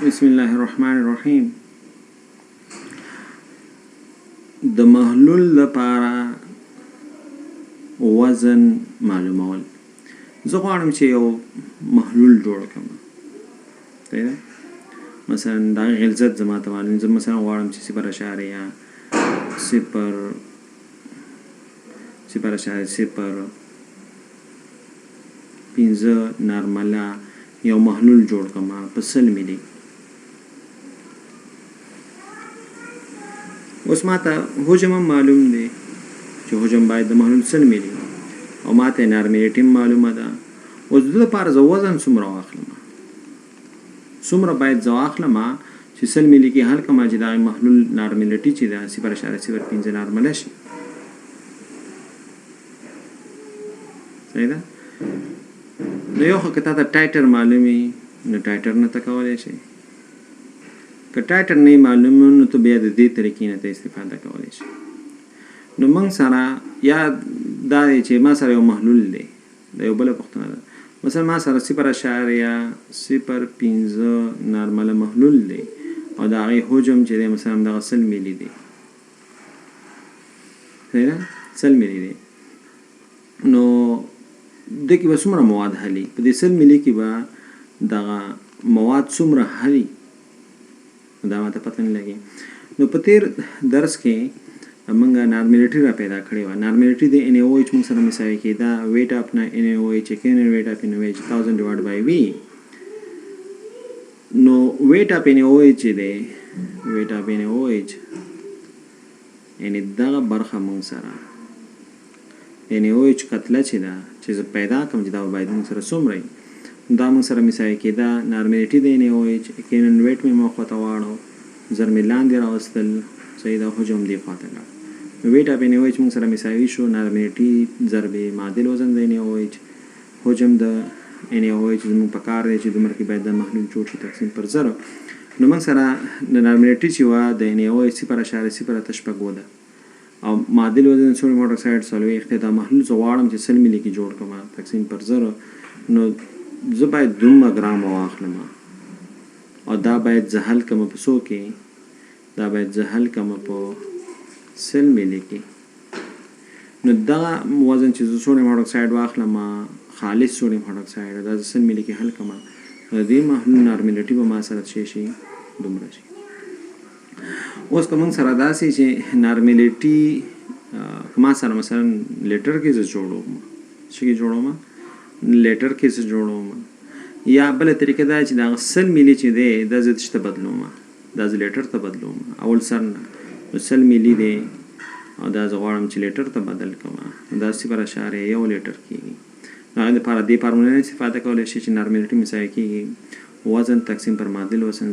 بسم الله الرحمن الرحیم. د محلول لپاره وزن معلومول. زه غواړم چې یو محلول جوړ کړم. مثلا دا غلظت زما ته معلوم. زه مثلا غواړم چې 0.005 نارمله یو محلول جوړ کړم په 100 ملي. اوس ماته حجم معلوم دی چې حجم باید د محلول 100 ملي او ماته نارملیټي معلومه ده. اوس د لپاره زه وزن څومره واخلم، څومره باید زه واخلم چې 100 ملي کې هر کومه چې دا محلول نارملیټي چې ده 0.05 نارمله شي. صحیح ده؟ نو یو خو که تا ته ټایټر معلومي نو ټایټر نه ته کولی شي. که ټایټر نه معلوم نو ته بیا د دې طریقې نه ته استفاده کولی شي. نو موږ سره یا دا دی چې ما سره یو محلول دی، دا یو بله پوښتنه ده. مثلا ما سره 0.05 نارمله محلول دی او د هغې حجم چې دی مثلا دغه 100 ملي دی. صحیح ده؟ 100 ملي دی. نو دې کې به څومره مواد حلي؟ په دې 100 ملي کې به دغه مواد څومره حلي دا ماته پته نه لګي. نو په تیر درس کې موږ نارملیټي را پیدا کړې وه. نارملیټي د NaOH موږ سره مساوي کېده ویټ اف NaOH کینن ویټ اف NaOH 1000 ډیوایډ بای V. نو ویټ اف NaOH چې دی ویټ اف NaOH یعنې دغه برخه موږ سره NaOH کتله چې ده چې زه پیدا کړم چې دا باید موږ سره څومره دا موږ سره مساوي کېده نارملیټي د NaOH کینن ویټ مې مخته واړو زر مې لاندې راوستل. صحیح ده؟ حجم دې خواته لاړ. ویټ اف NaOH موږ سره مساوي شو نارملیټي ضرب معادل وزن د NaOH. حجم د NaOH زموږ په کار دی چې دومره کې باید د محلول جوړ شي تقسیم پر 0. نو موږ سره د نارملیټي چې وه د NaOH 0.0 ده او معادل وزن سوډیم هایدروکساید 40 دا محلول زه غواړم چې 100 ملي کې جوړ کړم تقسیم پر 0. نو زه باید 2 ګرام واخلم او دا باید زه حل کړم په څو کې؟ دا باید زه حل کړم په 100 ملي کې. نو دغه وزن چې زه سوډیم هایدروکساید واخلم خالص سوډیم هایدروکساید دا زه 100 ملي کې حل کړم نو د دې محلول نارملیټي به ما سره شي دومره شي. اوس که موږ سره داسې چې نارملیټي ما سره مثلا لیټر کې زه جوړوم څه کې جوړوم لیټر کې زه جوړوم یا بله طریقه دا چې دا 100 ملي چې دی دا زه څه ته بدلوم دا زه لیټر ته بدلوم اول سر نه. نو 100 ملي دی او دا زه غواړم چې لیټر ته بدل کړم دا 0.1 لیټر کېږي. نو هغې دپاره دې فارموله نه استفاده کولی شي چې نارملیټي مساوي کېږي وزن تقسیم پر معادل وزن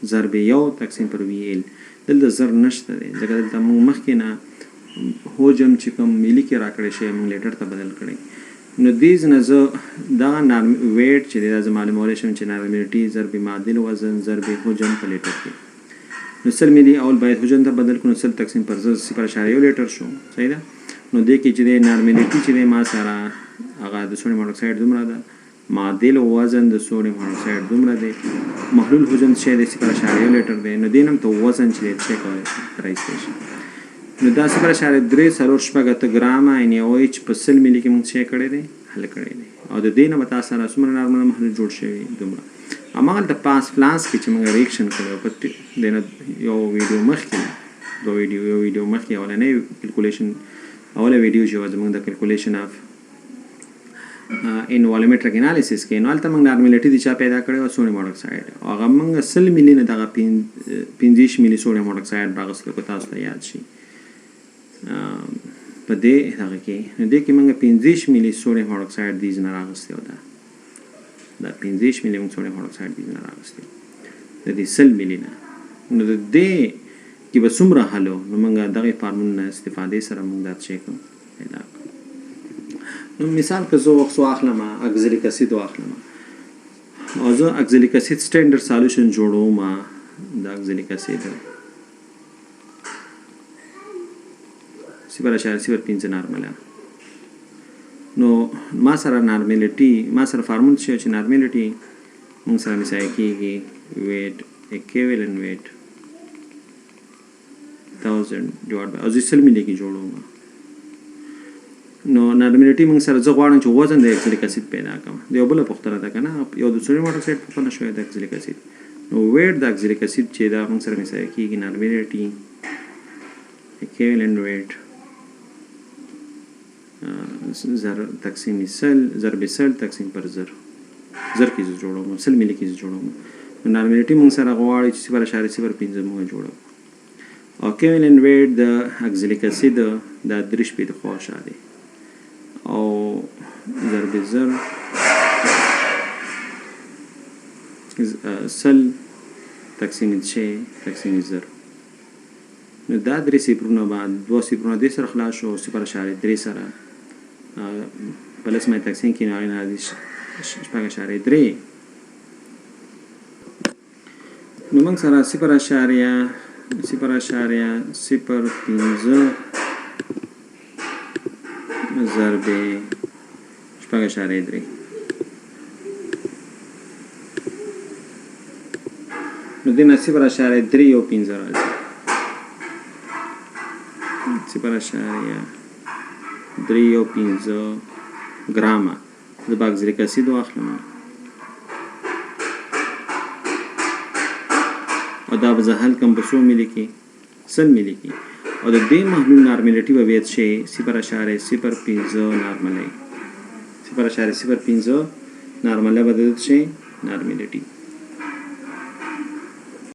ضرب 1 تقسیم پر VL. دلته زر نشته دی ځکه دلته موږ مخکې نه حجم چې کوم ملي کې راکړی شی موږ لیټر ته بدل کړی. نو دې نه زه دغه ویټ چې دی دا زه معلومولی شم چې نارملیټي ضرب معادل وزن ضرب حجم په لیټر کې. نو 100 ملي اول باید حجم ته بدل کړو 100 تقسیم پر 0.1 لیټر شو. صحیح ده؟ نو دې کې چې دی نارملیټي چې دی ما سره هغه د سوډیم هایدروکساید دومره ده معادل وزن د سوډیم هایدروکساید دومره دی محلول حجم چې دی 0.1 لیټر دی. نو دې نه ته وزن چې دی چک رایستی شي. نو دا 0.3 ګرامه NaOH په 100 ملي کې موږ څه کړی دی حل کړی دی او د دې نه به تاسو سره څومره نارمل محلول جوړ شوی دومره. هماغلته پاس فلانس کې چې موږ ریاکشن کړی په دې نه یو ویډیو مخکې یو ویډیو مخکې اولنۍ کیلکولیشن اوله ویډیو چې زموږ د کیلکولیشن اف ان والومټریک انالیسیس کې نو هلته موږ نارملیټي د چا پیدا کړی وه سوډیم هایدروکساید او هغه موږ 100 ملي نه دغه 15 ملي سوډیم هایدروکساید راغوستلو که تاسو ته یاد شي په دې هغه کې. نو دې کې موږ 15 ملي سوډیم هایدروکساید دیز نه راغوستی و دا 15 ملي موږ سوډیم هایدروکساید دیز نه راغوستی د دې 100 ملي نه. نو د دې کې به څومره حلو نو موږ دغې فارمول نه استفادې سره موږ دا څه کوو پیدا کړو. نو مثال که زه وخت واخلم اکزلیک اسید واخلم او زه اکزلیک اسید سټینډرډ سالوشن جوړوم د اکزلیک اسید 0.05 نارمله. نو ما سره نارملیټي ما سره فارمول شي چې نارملیټي موږ سره مساوي کېږي ویټ equivalent weight 1000 divided by او زه 100 ملي کې جوړوم نو نارملټي موږ سره زه غواړم چې وزن د اکسلیک اسید پیدا کړم د یو بل پوښتنه ده کنه یو د سوډیم هایدروکساید پوښتنه شوې د اکسلیک اسید نو ویټ د اکسلیک اسید چې دا موږ سره مساوي کېږي نارملټي equivalent weight زر تقسیم سل ضرب سل تقسیم پر زر کې جوړوم 100 ملي کې جوړوم نارملټي موږ سره غواړي چې 0.05 موږ جوړو او equivalent weight د اکسلیک اسید د 3 په خواشه دی او ضرب زر سل تقسیم 6 تقسیم زر نو دا 3 صفرونه بعد 2 صفرونه د سره خلاص شو 0.3 سره پلس مې تقسیم کې نه راځي 0.3 نو موږ سره 0.05 ضرب 0.3 نو دینه 0.3 او 15 راځي 0.3 او 15 ګرامه د اکسلیک اسید واخلم او دا به حل کوم په 100 ملي کې 100 ملي کې او د دې محلول نارملټي به ویت شي 0.05 نارملای 0.05 نارملای بدل شي نارملټي